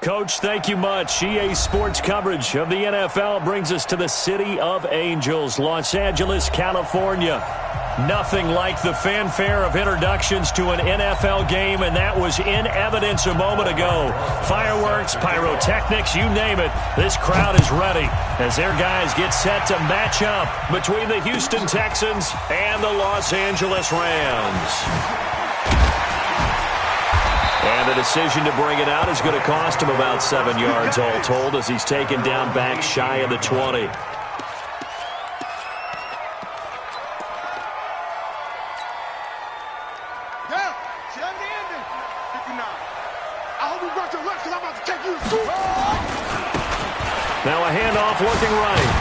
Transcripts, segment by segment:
Coach, thank you much. EA Sports coverage of the NFL brings us to the City of Angels, Los Angeles, California. Nothing like the fanfare of introductions to an NFL game, and that was in evidence a moment ago. Fireworks, pyrotechnics, you name it. This crowd is ready as their guys get set to match up between the Houston Texans and the Los Angeles Rams. And the decision to bring it out is going to cost him about 7 yards all told as he's taken down back shy of the 20. Now a handoff looking right.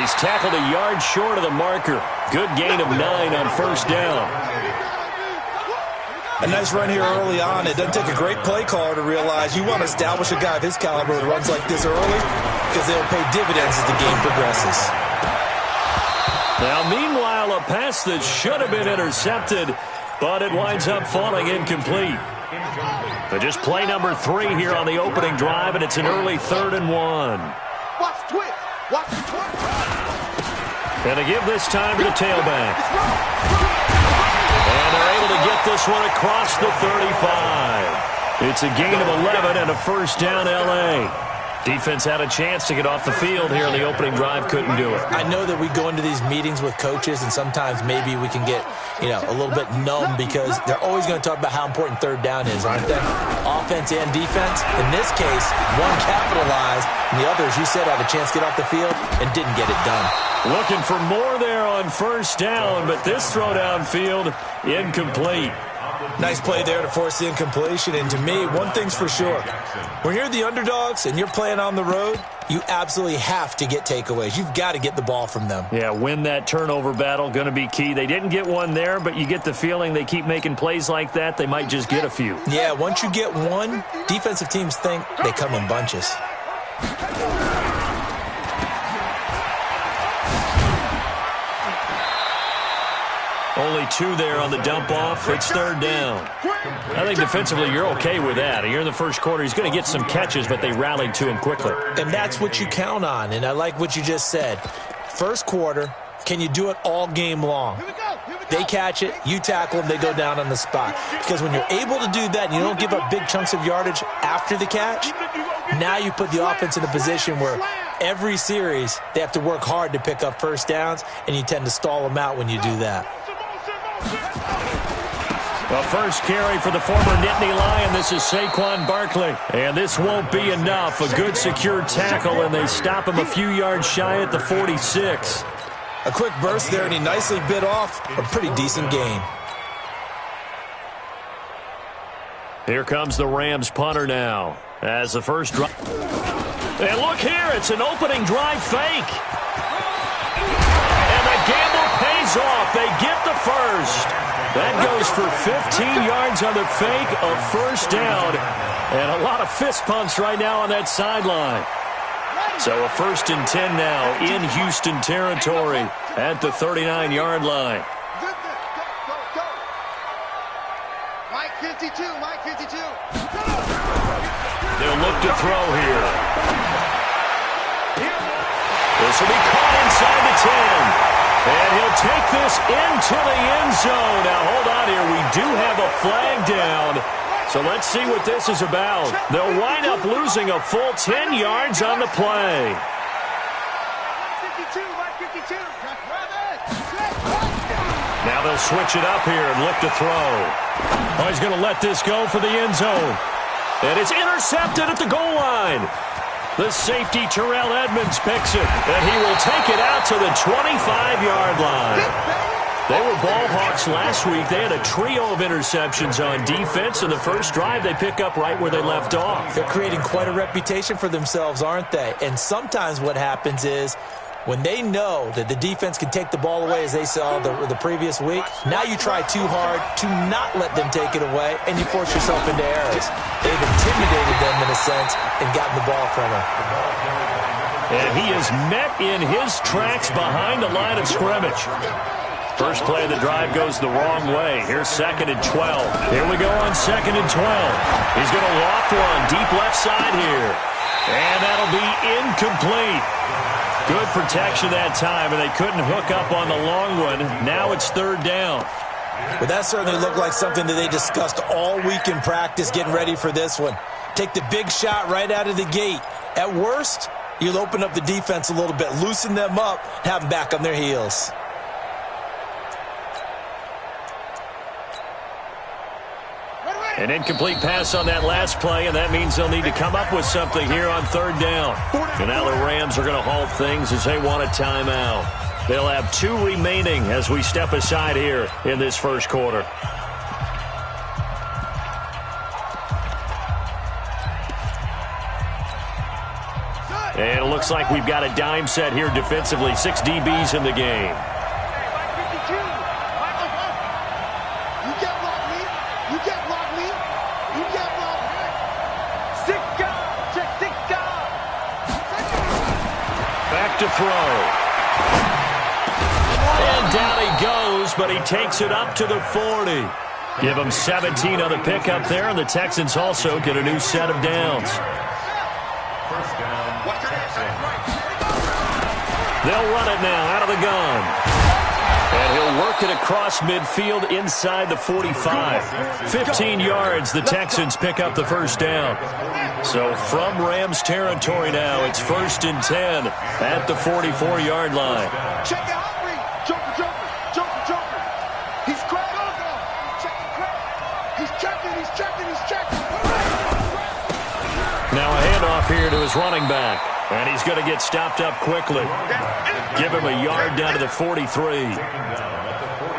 He's tackled a yard short of the marker. Good gain of 9 on first down. A nice run here early on. It doesn't take a great play caller to realize you want to establish a guy of his caliber that runs like this early because they'll pay dividends as the game progresses. Now, meanwhile, a pass that should have been intercepted, but it winds up falling incomplete. But just play number 3 here on the opening drive, and it's an early 3rd and 1. Watch the twist. Watch the twist. And to give this time to the tailback. And they're able to get this one across the 35. It's a gain of 11 and a first down, L.A. Defense had a chance to get off the field here in the opening drive, couldn't do it. I know that we go into these meetings with coaches, and sometimes maybe we can get, a little bit numb because they're always going to talk about how important third down is, aren't they? Offense and defense. In this case, one capitalized, and the other, as you said, had a chance to get off the field and didn't get it done. Looking for more there on first down, but this throw downfield incomplete. Nice play there to force the incompletion, and to me, one thing's for sure. When you're the underdogs and you're playing on the road, you absolutely have to get takeaways. You've got to get the ball from them. Yeah, win that turnover battle, going to be key. They didn't get one there, but you get the feeling they keep making plays like that, they might just get a few. Yeah, once you get one, defensive teams think they come in bunches. Only 2 there on the dump-off. It's 3rd down. I think defensively you're okay with that. Here in the first quarter, he's going to get some catches, but they rallied to him quickly. And that's what you count on, and I like what you just said. First quarter, can you do it all game long? They catch it, you tackle them, they go down on the spot. Because when you're able to do that and you don't give up big chunks of yardage after the catch, now you put the offense in a position where every series they have to work hard to pick up first downs, and you tend to stall them out when you do that. The first carry for the former Nittany Lion. This is Saquon Barkley. And this won't be enough. A good secure tackle, and they stop him a few yards shy at the 46. A quick burst there, and he nicely bit off a pretty decent gain. Here comes the Rams punter now as the first drive. And look here, it's an opening drive fake. And the gamble pays off. They get the first. That goes for 15 yards on the fake, a first down, and a lot of fist pumps right now on that sideline. So a 1st and 10 now in Houston territory at the 39-yard line. Mike 52, Mike 52. They'll look to throw here. This will be caught inside the 10. And he'll take this into the end zone. Now, hold on here. We do have a flag down. So let's see what this is about. They'll wind up losing a full 10 yards on the play. Now they'll switch it up here and look to throw. Oh, he's going to let this go for the end zone. And it's intercepted at the goal line. The safety, Terrell Edmonds, picks it, and he will take it out to the 25-yard line. They were ball hawks last week. They had a trio of interceptions on defense, and the first drive they pick up right where they left off. They're creating quite a reputation for themselves, aren't they? And sometimes what happens is when they know that the defense can take the ball away, as they saw the previous week, now you try too hard to not let them take it away, and you force yourself into errors. They've intimidated them in a sense and gotten the ball from them. And he is met in his tracks behind the line of scrimmage. First play of the drive goes the wrong way. Here's 2nd and 12. Here we go on 2nd and 12. He's going to loft one deep left side here. And that'll be incomplete. Good protection that time, and they couldn't hook up on the long one. Now it's 3rd down. But that certainly looked like something that they discussed all week in practice getting ready for this one. Take the big shot right out of the gate. At worst, you'll open up the defense a little bit, loosen them up, have them back on their heels. An incomplete pass on that last play, and that means they'll need to come up with something here on 3rd down. And now the Rams are going to halt things as they want a timeout. They'll have 2 remaining as we step aside here in this first quarter. And it looks like we've got a dime set here defensively. 6 DBs in the game. Back to throw. And down he goes, but he takes it up to the 40. Give him 17 on the pickup there, and the Texans also get a new set of downs. They'll run it now out of the gun. And he'll work it across midfield inside the 45. 15 yards, the Texans pick up the first down. So from Rams territory now, it's 1st and 10 at the 44-yard line. Check it out, Joker. He's cracking. He's checking. Now a handoff here to his running back. And he's going to get stopped up quickly. Give him a yard down to the 43.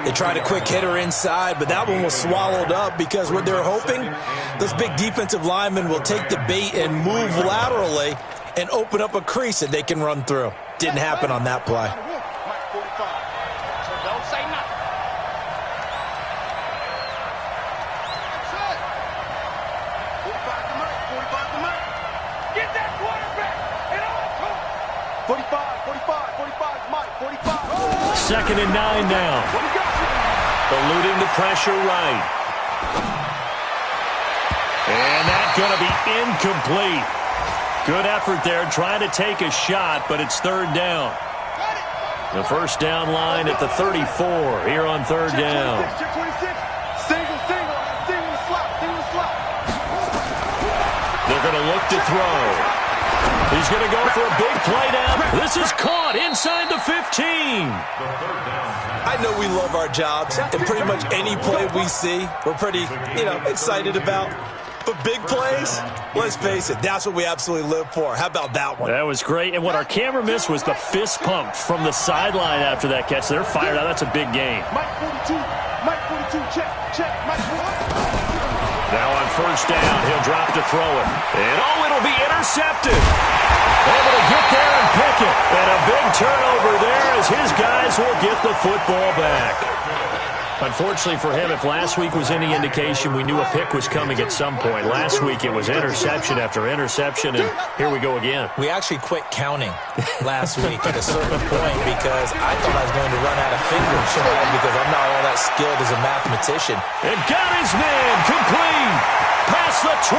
They tried a quick hitter inside, but that one was swallowed up because what they're hoping, those big defensive linemen will take the bait and move laterally and open up a crease that they can run through. Didn't happen on that play. Second and 9 now. Eluding the pressure right. And that's going to be incomplete. Good effort there trying to take a shot, but it's 3rd down. The first down line at the 34 here on 3rd down. They're going to look to throw. He's going to go for a big play down. This is caught inside the 15. I know we love our jobs, and pretty much any play we see, we're pretty, excited about. But big plays, let's face it, that's what we absolutely live for. How about that one? That was great. And what our camera missed was the fist pump from the sideline after that catch. They're fired out. That's a big game. Mike 42, check, Mike 42. Now on first down, he'll drop to throw it. And, it'll be intercepted. Able to get there and pick it. And a big turnover there as his guys will get the football back. Unfortunately for him, if last week was any indication, we knew a pick was coming at some point. Last week it was interception after interception, and here we go again. We actually quit counting last week at a certain point because I thought I was going to run out of fingers because I'm not all that skilled as a mathematician. And got his man complete past the 20.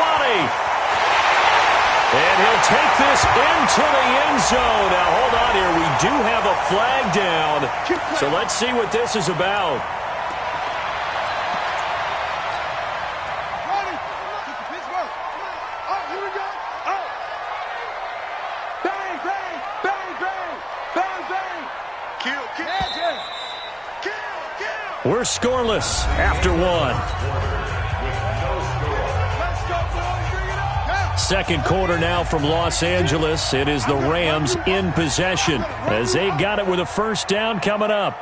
And he'll take this into the end zone. Now, hold on here. We do have a flag down. So let's see what this is about. We're scoreless after one. Second quarter now from Los Angeles. It is the Rams in possession as they've got it with a first down coming up.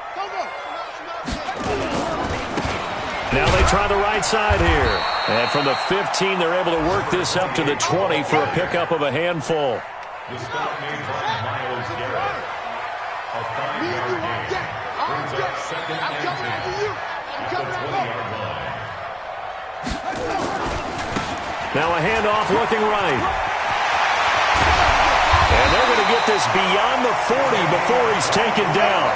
Now they try the right side here. And from the 15, they're able to work this up to the 20 for a pickup of a handful. The stop made by Myles Garrett. A 5-yard gain. Brings up second and 10 at the 20-yard line. Now a handoff looking right. And they're going to get this beyond the 40 before he's taken down.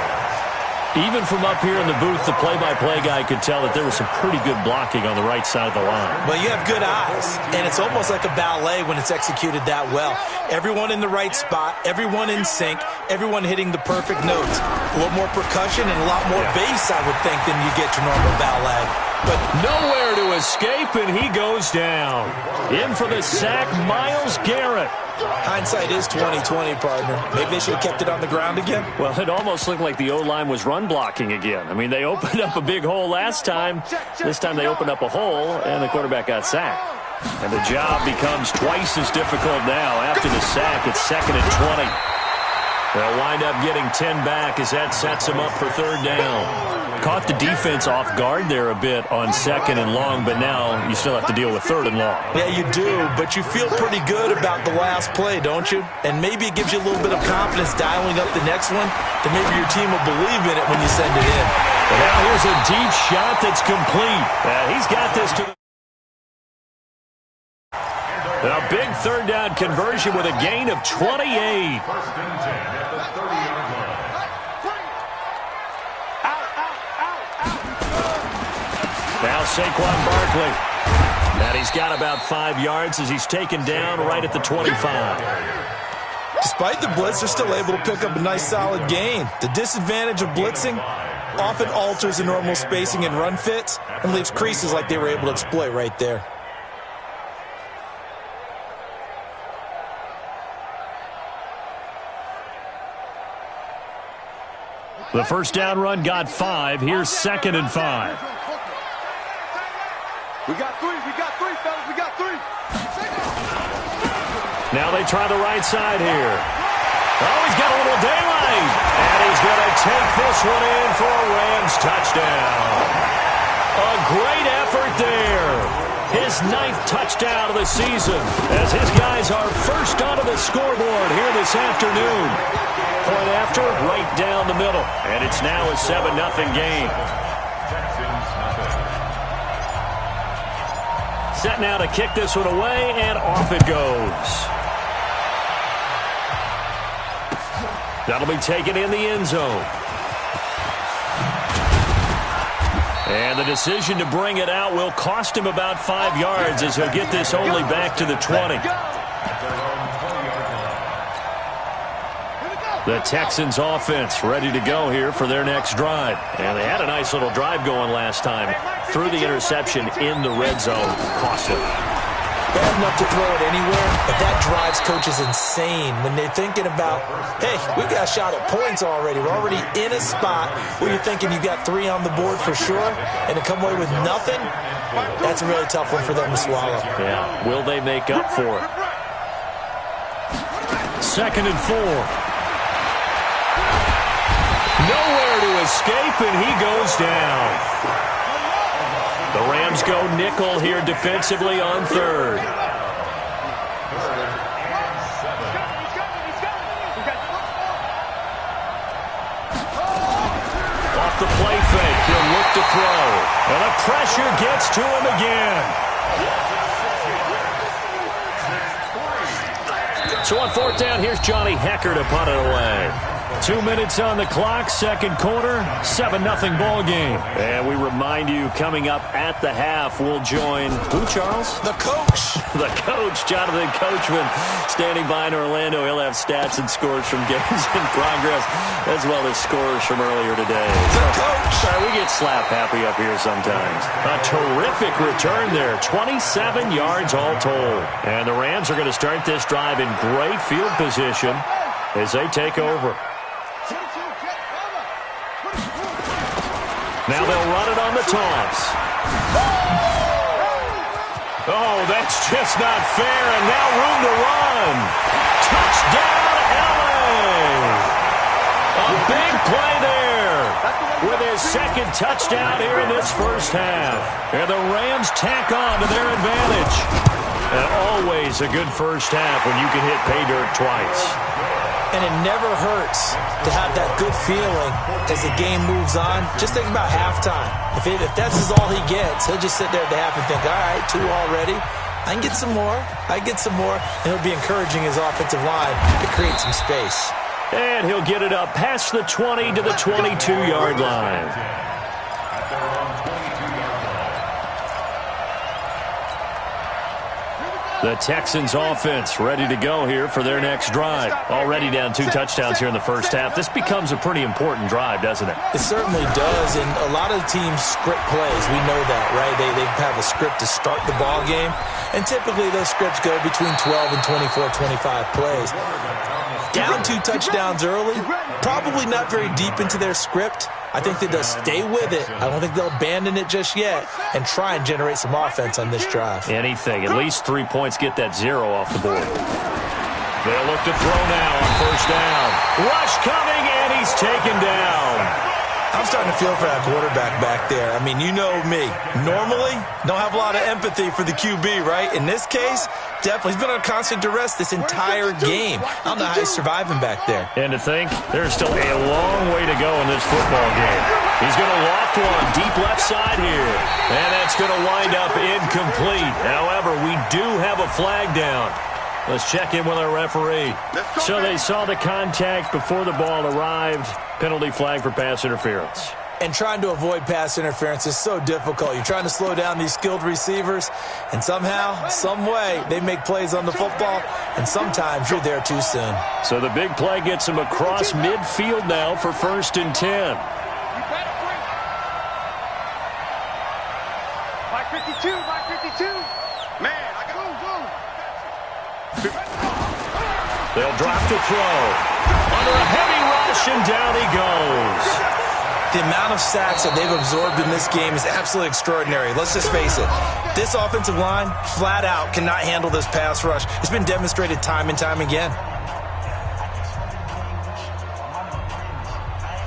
Even from up here in the booth, the play-by-play guy could tell that there was some pretty good blocking on the right side of the line. Well, you have good eyes, and it's almost like a ballet when it's executed that well. Everyone in the right spot, everyone in sync, everyone hitting the perfect notes. A little more percussion and a lot more bass, I would think, than you get to normal ballet. But nowhere to escape, and he goes down. In for the sack, Myles Garrett. Hindsight is 20/20, partner. Maybe they should have kept it on the ground again. Well, it almost looked like the O-line was run blocking again. I mean, they opened up a big hole last time. This time they opened up a hole, and the quarterback got sacked. And the job becomes twice as difficult now. After the sack, it's 2nd and 20. They'll wind up getting 10 back as that sets them up for 3rd down. Caught the defense off guard there a bit on 2nd and long, but now you still have to deal with 3rd and long. Yeah, you do, but you feel pretty good about the last play, don't you? And maybe it gives you a little bit of confidence dialing up the next one, that maybe your team will believe in it when you send it in. But now here's a deep shot that's complete. He's got this to the... A big 3rd down conversion with a gain of 28. 1st and 10 at the 30-yard line. Now Saquon Barkley. And he's got about 5 yards as he's taken down right at the 25. Despite the blitz, they're still able to pick up a nice solid gain. The disadvantage of blitzing often alters the normal spacing and run fits and leaves creases like they were able to exploit right there. The 1st down run got 5. Here's 2nd and 5. We got 3, fellas, we got 3. Now they try the right side here. Oh, he's got a little daylight. And he's going to take this one in for a Rams touchdown. A great effort there. His 9th touchdown of the season as his guys are first onto the scoreboard here this afternoon. Point after, right down the middle. And it's now a 7-0 game. Set now to kick this one away, and off it goes. That'll be taken in the end zone. And the decision to bring it out will cost him about 5 yards as he'll get this only back to the 20. The Texans offense ready to go here for their next drive. And they had a nice little drive going last time. Threw the interception in the red zone. Costly. Bad enough to throw it anywhere, but that drives coaches insane when they're thinking about, hey, we got a shot at points already. We're already in a spot where you're thinking you got 3 on the board for sure, and to come away with nothing, that's a really tough one for them to swallow. Yeah, will they make up for it? 2nd and 4. Nowhere to escape, and he goes down. The Rams go nickel here defensively on 3rd. Off the play fake, he'll look to throw. And the pressure gets to him again. So on 4th down, here's Johnny Hecker to punt it away. 2 minutes on the clock, 2nd quarter, 7-0 ball game. And we remind you, coming up at the half, we'll join who, Charles? The coach. The coach, Jonathan Coachman, standing by in Orlando. He'll have stats and scores from games in progress, as well as scores from earlier today. The coach. We get slap happy up here sometimes. A terrific return there, 27 yards all told. And the Rams are going to start this drive in great field position as they take over. Now they'll run it on the toss. Oh, that's just not fair, and now room to run. Touchdown, LA! A big play there with his 2nd touchdown here in this 1st half. And the Rams tack on to their advantage. And always a good 1st half when you can hit pay dirt twice. And it never hurts to have that good feeling as the game moves on. Just think about halftime. If that's all he gets, he'll just sit there at the half and think, all right, 2 already. I can get some more. And he'll be encouraging his offensive line to create some space. And he'll get it up past the 20 to the 22-yard line. The Texans offense ready to go here for their next drive. Already down 2 touchdowns here in the first half. This becomes a pretty important drive, doesn't it? It certainly does, and a lot of teams script plays. We know that, right? They have a script to start the ball game, and typically those scripts go between 12 and 24, 25 plays. Down 2 touchdowns early, probably not very deep into their script. I think that they'll stay with it. I don't think they'll abandon it just yet and try and generate some offense on this drive. Anything. At least 3 points, get that 0 off the board. They'll look to throw now on first down. Rush coming, and he's taken down. I'm starting to feel for that quarterback back there. I mean, you know me. Normally, don't have a lot of empathy for the QB, right? In this case, definitely. He's been on constant duress this entire game. I don't know how he's surviving back there. And to think, there's still a long way to go in this football game. He's going to loft one deep left side here. And that's going to wind up incomplete. However, we do have a flag down. Let's check in with our referee. So they saw the contact before the ball arrived. Penalty flag for pass interference. And trying to avoid pass interference is so difficult. You're trying to slow down these skilled receivers, and somehow, some way, they make plays on the football, and sometimes you're there too soon. So the big play gets him across midfield now for 1st and 10. 52, 52. Man, I got go. They'll drop to throw. Under a heavy rush, and down he goes. The amount of sacks that they've absorbed in this game is absolutely extraordinary. Let's just face it. This offensive line, flat out, cannot handle this pass rush. It's been demonstrated time and time again.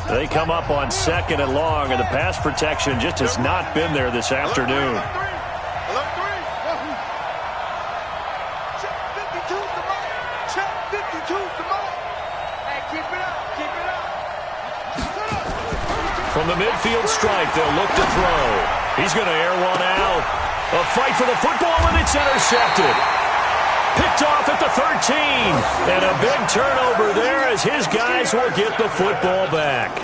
They come up on 2nd and long, and the pass protection just has not been there this afternoon. From the midfield stripe, they'll look to throw. He's going to air one out. A fight for the football, and it's intercepted. Picked off at the 13. And a big turnover there as his guys will get the football back.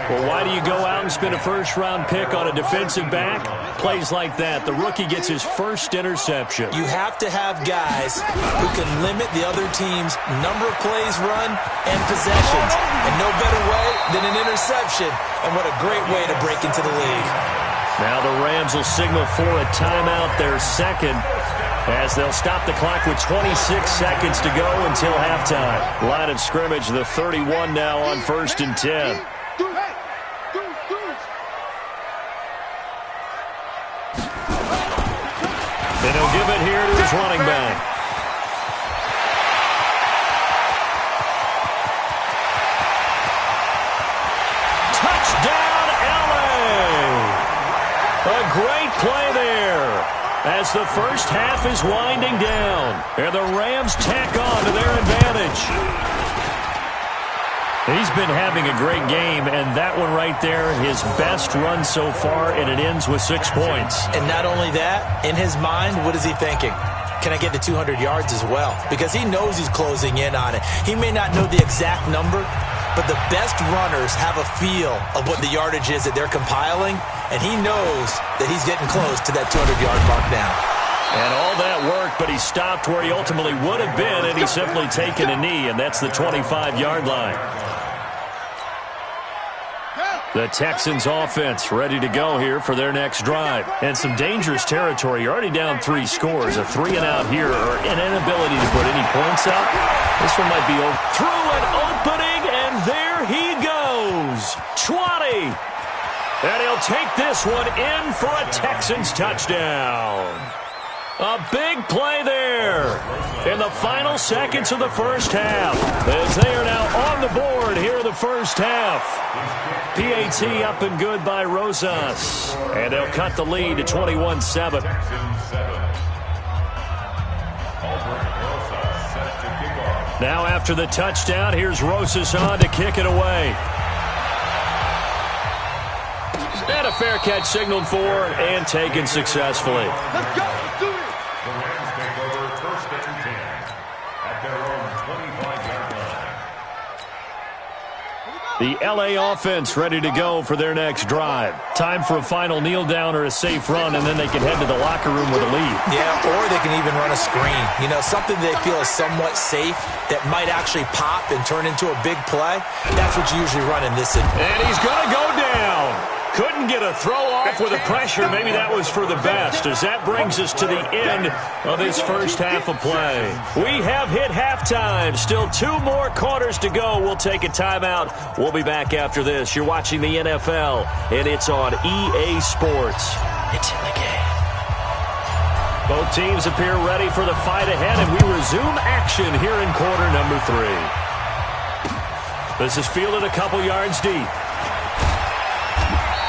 Well, why do you go out and spend a first-round pick on a defensive back? Plays like that. The rookie gets his first interception. You have to have guys who can limit the other team's number of plays run and possessions. And no better way than an interception. And what a great way to break into the league. Now the Rams will signal for a timeout, their second, as they'll stop the clock with 26 seconds to go until halftime. Line of scrimmage, the 31 now on 1st and 10. And he'll give it here to his running back. Touchdown, LA! A great play there as the first half is winding down. And the Rams tack on to their advantage. He's been having a great game, and that one right there, his best run so far, and it ends with 6 points. And not only that, in his mind, what is he thinking? Can I get to 200 yards as well? Because he knows he's closing in on it. He may not know the exact number, but the best runners have a feel of what the yardage is that they're compiling, and he knows that he's getting close to that 200-yard mark now. And all that worked, but he stopped where he ultimately would have been, and he's simply taken a knee, and that's the 25-yard line. The Texans offense ready to go here for their next drive. And some dangerous territory. You're already down 3 scores. A 3-and-out here or an inability to put any points up. This one might be over. Through an opening, and there he goes. 20. And he'll take this one in for a Texans touchdown. A big play there in the final seconds of the first half as they are now on the board here in the first half. PAT up and good by Rosas, and they'll cut the lead to 21-7. Now after the touchdown, here's Rosas on to kick it away. And a fair catch signaled for and taken successfully. Let's go. Let's do it. The Rams take over 1st and 10 at their own 25-yard line. The LA offense ready to go for their next drive. Time for a final kneel down or a safe run, and then they can head to the locker room with a lead. Yeah, or they can even run a screen. You know, something they feel is somewhat safe that might actually pop and turn into a big play. That's what you usually run in this situation. And he's going to go down. Couldn't get a throw off with the pressure. Maybe that was for the best, as that brings us to the end of this first half of play. We have hit halftime. Still 2 more quarters to go. We'll take a timeout. We'll be back after this. You're watching the NFL, and it's on EA Sports. It's in the game. Both teams appear ready for the fight ahead, and we resume action here in quarter number 3. This is fielded a couple yards deep.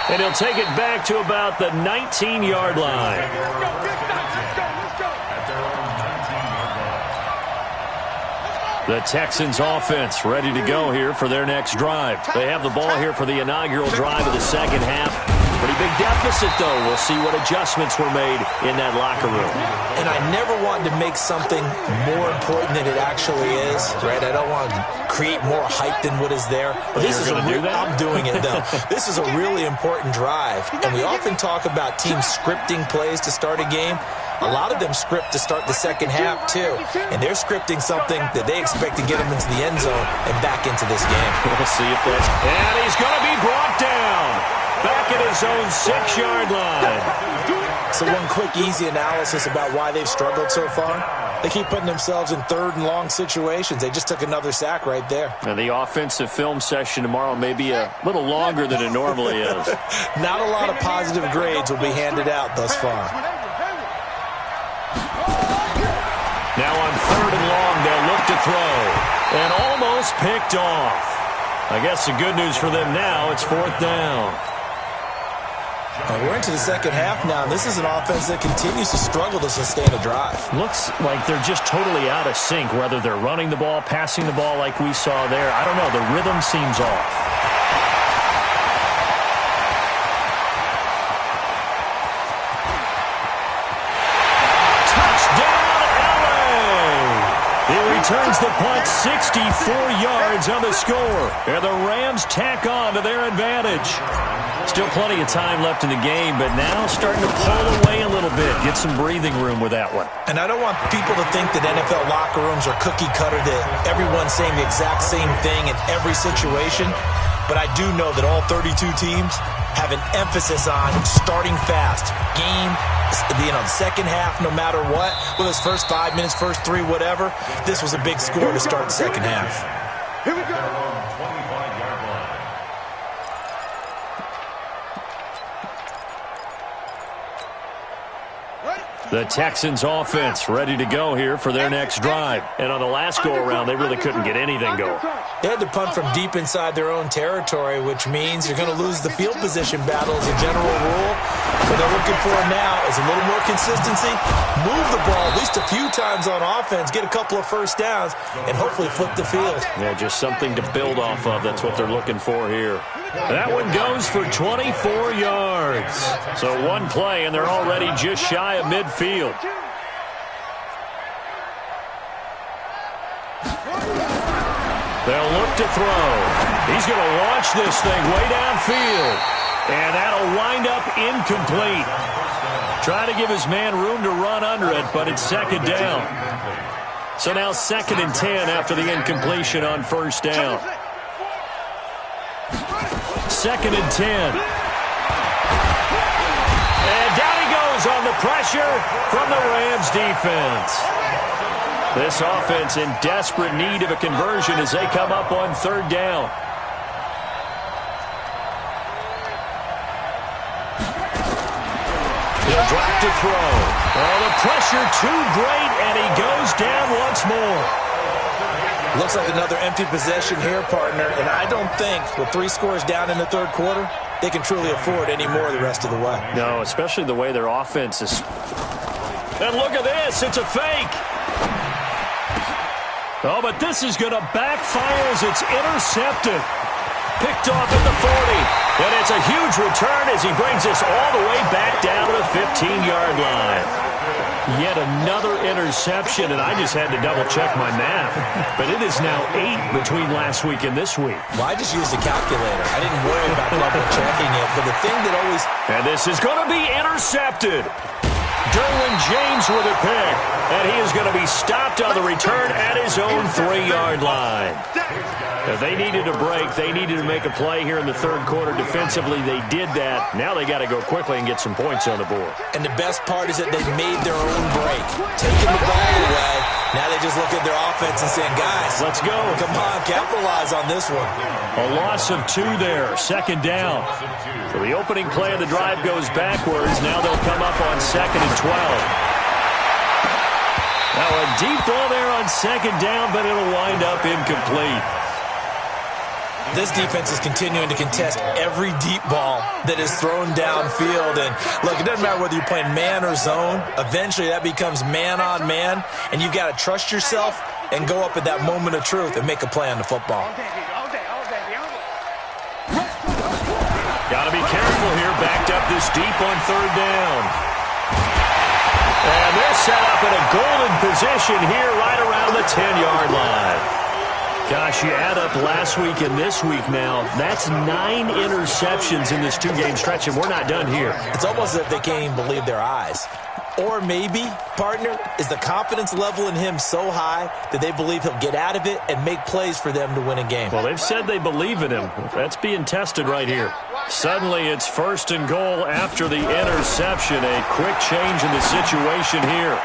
And he'll take it back to about the 19-yard line. The Texans offense ready to go here for their next drive. They have the ball here for the inaugural drive of the second half. Pretty big deficit, though. We'll see what adjustments were made in that locker room. And I never wanted to make something more important than it actually is, right? I don't want to create more hype than what is there. But this is I'm doing it, though. This is a really important drive. And we often talk about teams scripting plays to start a game. A lot of them script to start the second half, too. And they're scripting something that they expect to get them into the end zone and back into this game. We'll see if that's... And he's going to be brought down. Back at his own 6-yard line. So one quick, easy analysis about why they've struggled so far. They keep putting themselves in third and long situations. They just took another sack right there. And the offensive film session tomorrow may be a little longer than it normally is. Not a lot of positive grades will be handed out thus far. Now on 3rd and long, they'll look to throw. And almost picked off. I guess the good news for them now, it's 4th down. We're into the second half now, and this is an offense that continues to struggle to sustain a drive. Looks like they're just totally out of sync, whether they're running the ball, passing the ball like we saw there. I don't know. The rhythm seems off. Returns the punt 64 yards on the score. And the Rams tack on to their advantage. Still plenty of time left in the game, but now starting to pull away a little bit. Get some breathing room with that one. And I don't want people to think that NFL locker rooms are cookie cutter, that everyone's saying the exact same thing in every situation. But I do know that all 32 teams have an emphasis on starting fast. Game, the second half, no matter what, whether it's first 5 minutes, first 3, whatever, this was a big score to start the second half. Here we go. The Texans offense ready to go here for their next drive. And on the last go-around, they really couldn't get anything going. They had to punt from deep inside their own territory, which means you're going to lose the field position battle as a general rule. What they're looking for now is a little more consistency, move the ball at least a few times on offense, get a couple of first downs, and hopefully flip the field. Yeah, just something to build off of. That's what they're looking for here. That one goes for 24 yards. So one play, and they're already just shy of midfield. They'll look to throw. He's going to launch this thing way downfield. And that'll wind up incomplete. Trying to give his man room to run under it, but it's 2nd down. So now 2nd and 10 after the incompletion on 1st down. 2nd and 10. And down he goes on the pressure from the Rams defense. This offense in desperate need of a conversion as they come up on 3rd down. He'll drop to throw. Oh, the pressure too great, and he goes down once more. Looks like another empty possession here, partner, and I don't think with 3 scores down in the 3rd quarter, they can truly afford any more the rest of the way. No, especially the way their offense is. And look at this, it's a fake. Oh, but this is going to backfire as it's intercepted. Picked off at the 40. And it's a huge return as he brings us all the way back down to the 15-yard line. Yet another interception, and I just had to double-check my math. But it is now 8 between last week and this week. Well, I just used a calculator. I didn't worry about double-checking it. But the thing that always... And this is going to be intercepted. Derwin James with a pick. And he is going to be stopped on the return at his own 3-yard line. If they needed a break, they needed to make a play here in the third quarter defensively. They did that. Now they got to go quickly and get some points on the board. And the best part is that they made their own break. Taking the ball away. Now they just look at their offense and saying, guys, let's go. Come on, capitalize on this one. A loss of 2 there. Second down. So the opening play of the drive goes backwards. Now they'll come up on 2nd and 12. Now a deep ball there on 2nd down, but it'll wind up incomplete. This defense is continuing to contest every deep ball that is thrown downfield. And, look, it doesn't matter whether you're playing man or zone. Eventually that becomes man-on-man, and you've got to trust yourself and go up at that moment of truth and make a play on the football. Got to be careful here. Backed up this deep on 3rd down. And they're set up in a golden position here right around the 10-yard line. Gosh, you add up last week and this week now, that's 9 interceptions in this 2-game stretch, and we're not done here. It's almost as if they can't even believe their eyes. Or maybe, partner, is the confidence level in him so high that they believe he'll get out of it and make plays for them to win a game. Well, they've said they believe in him. That's being tested right here. Suddenly, it's 1st and goal after the interception. A quick change in the situation here.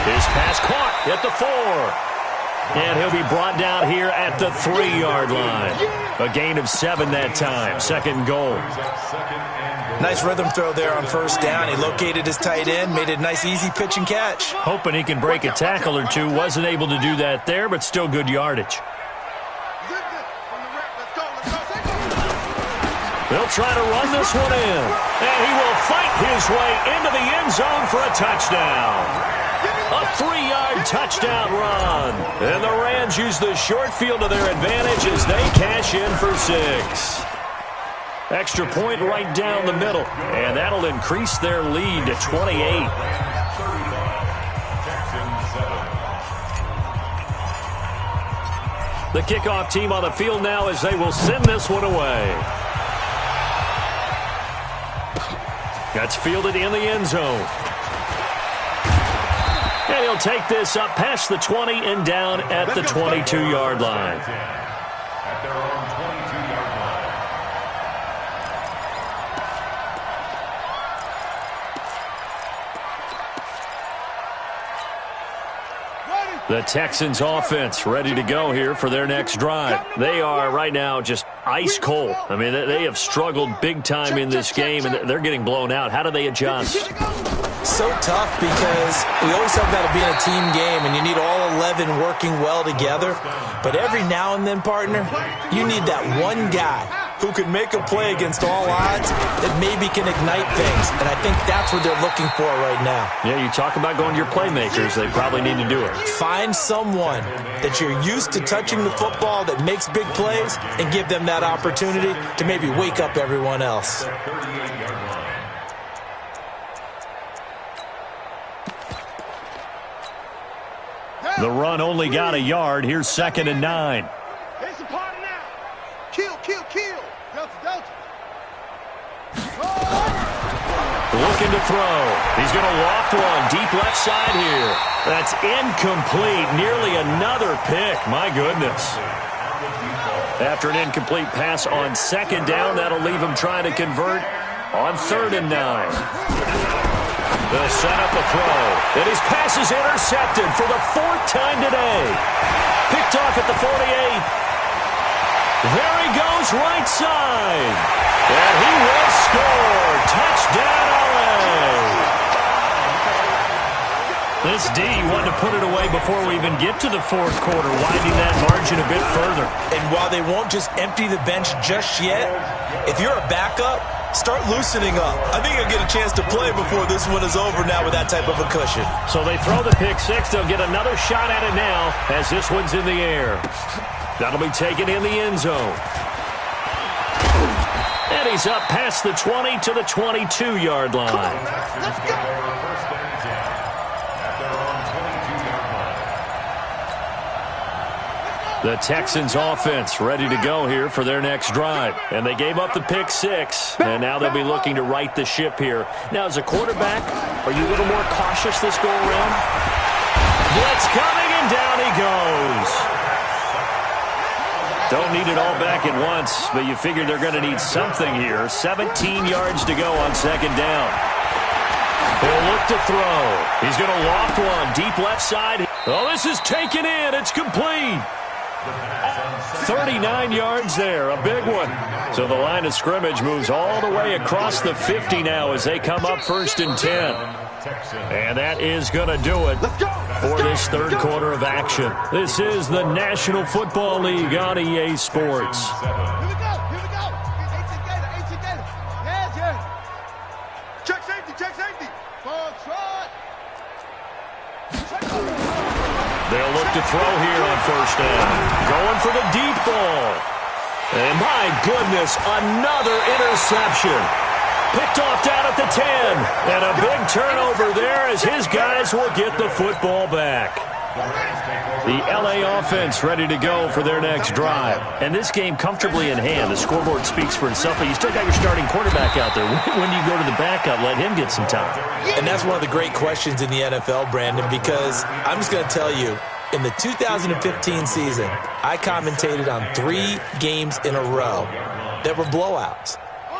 His pass caught at the 4. And he'll be brought down here at the 3-yard line. A gain of 7 that time. 2nd and goal. Nice rhythm throw there on 1st down. He located his tight end, made it a nice easy pitch and catch. Hoping he can break a tackle or two. Wasn't able to do that there, but still good yardage. They'll try to run this one in. And he will fight his way into the end zone for a touchdown. A 3-yard touchdown run. And the Rams use the short field to their advantage as they cash in for 6. Extra point right down the middle. And that'll increase their lead to 28. The kickoff team on the field now as they will send this one away. That's fielded in the end zone. And he'll take this up past the 20 and down at the 22-yard line. At their own 22-yard line. The Texans offense ready to go here for their next drive. They are right now just ice cold. I mean, they have struggled big time in this game, and they're getting blown out. How do they adjust? So tough because we always talk about it being a team game and you need all 11 working well together. But every now and then, partner, you need that one guy who can make a play against all odds that maybe can ignite things. And I think that's what they're looking for right now. Yeah, you talk about going to your playmakers. They probably need to do it. Find someone that you're used to touching the football that makes big plays and give them that opportunity to maybe wake up everyone else. The run only got a yard. Here's 2nd and 9. It's a party now. Kill. Delta. Looking to throw. He's going to loft one deep left side here. That's incomplete. Nearly another pick. My goodness. After an incomplete pass on 2nd down, that'll leave him trying to convert on 3rd and 9. They'll set up the throw. And his pass is intercepted for the 4th time today. Picked off at the 48. There he goes, right side. And he will score. Touchdown, LA. This D wanted to put it away before we even get to the 4th quarter, winding that margin a bit further. And while they won't just empty the bench just yet, if you're a backup, start loosening up. I think you'll get a chance to play before this one is over now with that type of a cushion. So they throw the pick six. They'll get another shot at it now as this one's in the air. That'll be taken in the end zone. And he's up past the 20 to the 22-yard line. Let's go. The Texans offense ready to go here for their next drive. And they gave up the pick 6, and now they'll be looking to right the ship here. Now, as a quarterback, are you a little more cautious this go-around? Blitz coming, and down he goes. Don't need it all back at once, but you figure they're going to need something here. 17 yards to go on second down. He'll look to throw. He's going to loft one deep left side. Oh, this is taken in. It's complete. 39 yards there, a big one. So the line of scrimmage moves all the way across the 50 now as they come up 1st and 10. And that is going to do it for this third quarter of action. This is the National Football League on EA Sports. Here we go. Here we go. 18 Gator. Yeah. Check safety. Full trot. They'll look to throw here on 1st down. Going for the deep ball. And my goodness, another interception. Picked off down at the 10. And a big turnover there as his guys will get the football back. The LA offense ready to go for their next drive. And this game comfortably in hand. The scoreboard speaks for itself, but you still got your starting quarterback out there. When do you go to the backup, let him get some time? And that's one of the great questions in the NFL, Brandon, because I'm just going to tell you, in the 2015 season, I commentated on 3 games in a row that were blowouts.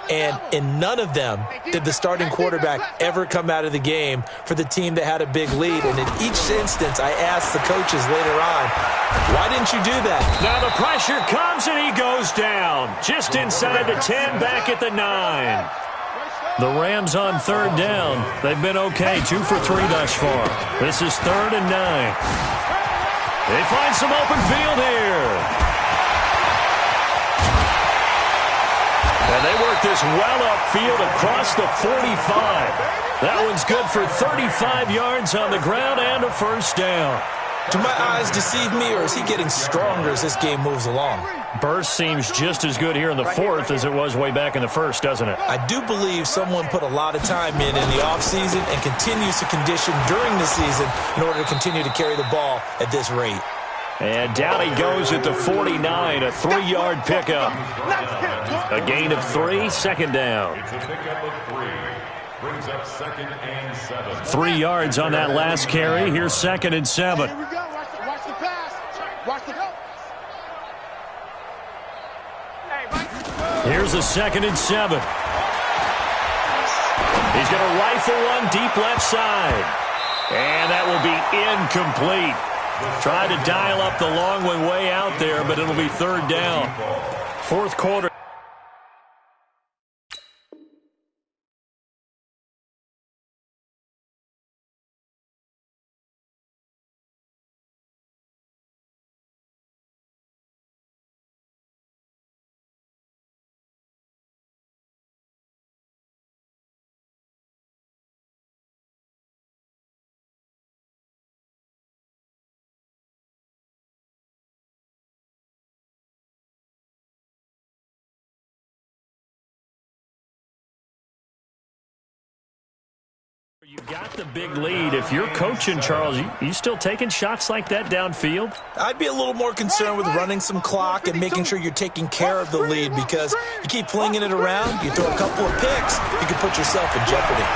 And in none of them did the starting quarterback ever come out of the game for the team that had a big lead. And in each instance, I asked the coaches later on, why didn't you do that? Now the pressure comes and he goes down. Just inside the 10, back at the 9. The Rams on 3rd down. They've been okay, 2 for 3 thus far. This is 3rd and 9. They find some open field here. And they work this well upfield across the 45. That one's good for 35 yards on the ground and a 1st down. Do my eyes deceive me, or is he getting stronger as this game moves along? Burst seems just as good here in the 4th as it was way back in the 1st, doesn't it? I do believe someone put a lot of time in the offseason and continues to condition during the season in order to continue to carry the ball at this rate. And down he goes at the 49, a 3-yard pickup. A gain of 3, 2nd down. 3 yards on that last carry. Here's 2nd and 7. Here we go. Watch the pass. Watch the go. Here's a 2nd and 7. He's going to rifle one deep left side. And that will be incomplete. Try to dial up the long one way out there, but it'll be 3rd down. 4th quarter. You got the big lead. If you're coaching, Charles, you still taking shots like that downfield? I'd be a little more concerned with running some clock and making sure you're taking care of the lead, because you keep flinging it around, you throw a couple of picks, you can put yourself in jeopardy.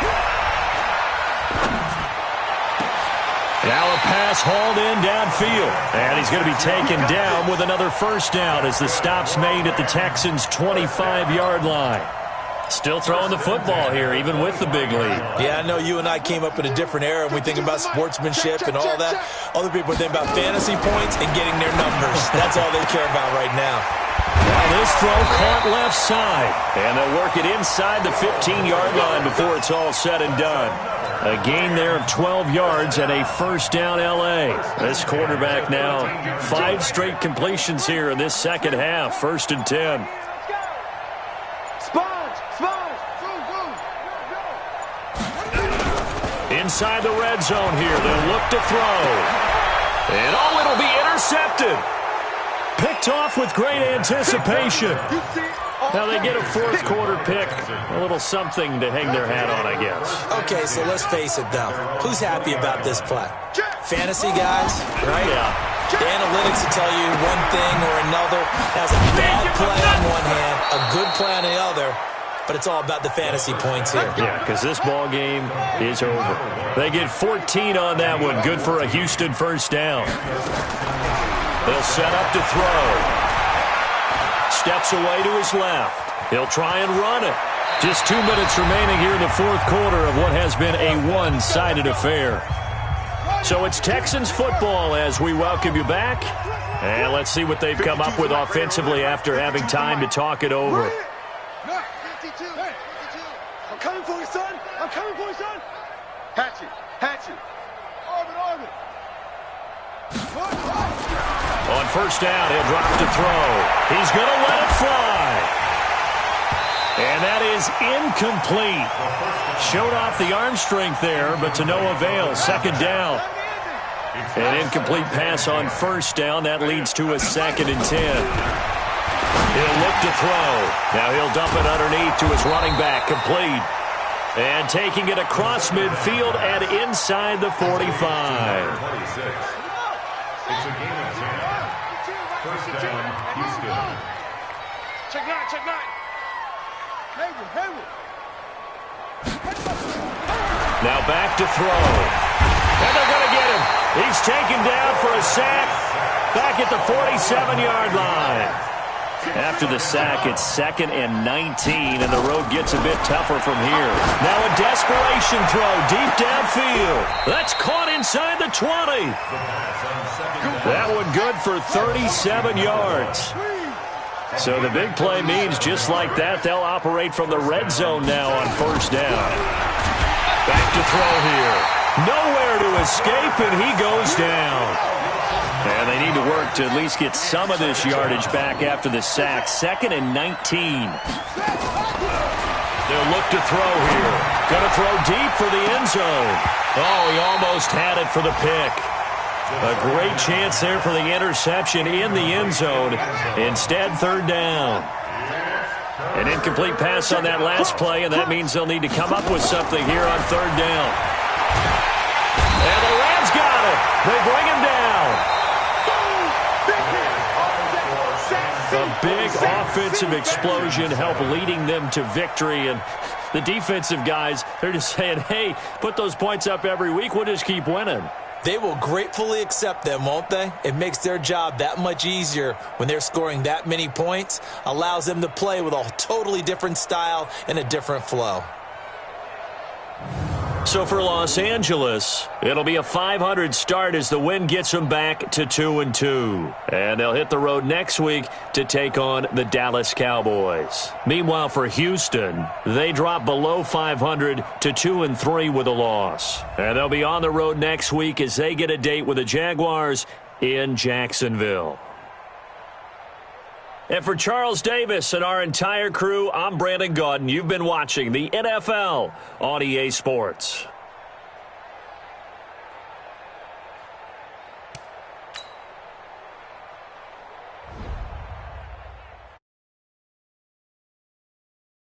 Now a pass hauled in downfield. And he's going to be taken down with another 1st down as the stop's made at the Texans' 25-yard line. Still throwing the football here, even with the big lead. Yeah, I know you and I came up in a different era, and we think about sportsmanship and all that. Other people think about fantasy points and getting their numbers. That's all they care about right now. Now this throw caught left side. And they'll work it inside the 15-yard line before it's all said and done. A gain there of 12 yards and a 1st down L.A. This quarterback now 5 straight completions here in this second half. 1st and 10. Inside the red zone here. They'll look to throw. And it'll be intercepted. Picked off with great anticipation. Now they get a fourth quarter pick, a little something to hang their hat on, I guess. Okay, so let's face it, though. Who's happy about this play? Fantasy guys, right? Yeah. The analytics will tell you one thing or another. That's a bad play on one hand, a good play on the other, but it's all about the fantasy points here. Yeah, because this ball game is over. They get 14 on that one. Good for a Houston first down. They'll set up to throw. Steps away to his left. He'll try and run it. Just 2 minutes remaining here in the fourth quarter of what has been a one-sided affair. So it's Texans football as we welcome you back. And let's see what they've come up with offensively after having time to talk it over. 52. I'm coming for you, son. I'm coming for you, son. Hatchet. Orbit. On first down, he'll drop to throw. He's going to let it fly. And that is incomplete. Showed off the arm strength there, but to no avail. Second down. An incomplete pass on first down. That leads to a 2nd and 10. He'll look to throw. Now he'll dump it underneath to his running back. Complete. And taking it across midfield and inside the 45. It's a game of 10. First down, Houston. Check nine. Hayward. Now back to throw. And they're going to get him. He's taken down for a sack back at the 47-yard line. After the sack, it's 2nd and 19, and the road gets a bit tougher from here. Now a desperation throw deep downfield. That's caught inside the 20. That one good for 37 yards. So the big play means just like that, they'll operate from the red zone now on first down. Back to throw here. Nowhere to escape, and he goes down. And they need to work to at least get some of this yardage back after the sack. 2nd and 19. They'll look to throw here. Going to throw deep for the end zone. Oh, he almost had it for the pick. A great chance there for the interception in the end zone. Instead, third down. An incomplete pass on that last play, and that means they'll need to come up with something here on third down. And the Rams got it. They bring him down. A big offensive explosion helped leading them to victory. And the defensive guys, they're just saying, hey, put those points up every week. We'll just keep winning. They will gratefully accept them, won't they? It makes their job that much easier when they're scoring that many points. Allows them to play with a totally different style and a different flow. So for Los Angeles, it'll be a 500 start as the win gets them back to 2-2. And they'll hit the road next week to take on the Dallas Cowboys. Meanwhile, for Houston, they drop below 500 to 2-3 with a loss. And they'll be on the road next week as they get a date with the Jaguars in Jacksonville. And for Charles Davis and our entire crew, I'm Brandon Gaudin. You've been watching the NFL on EA Sports.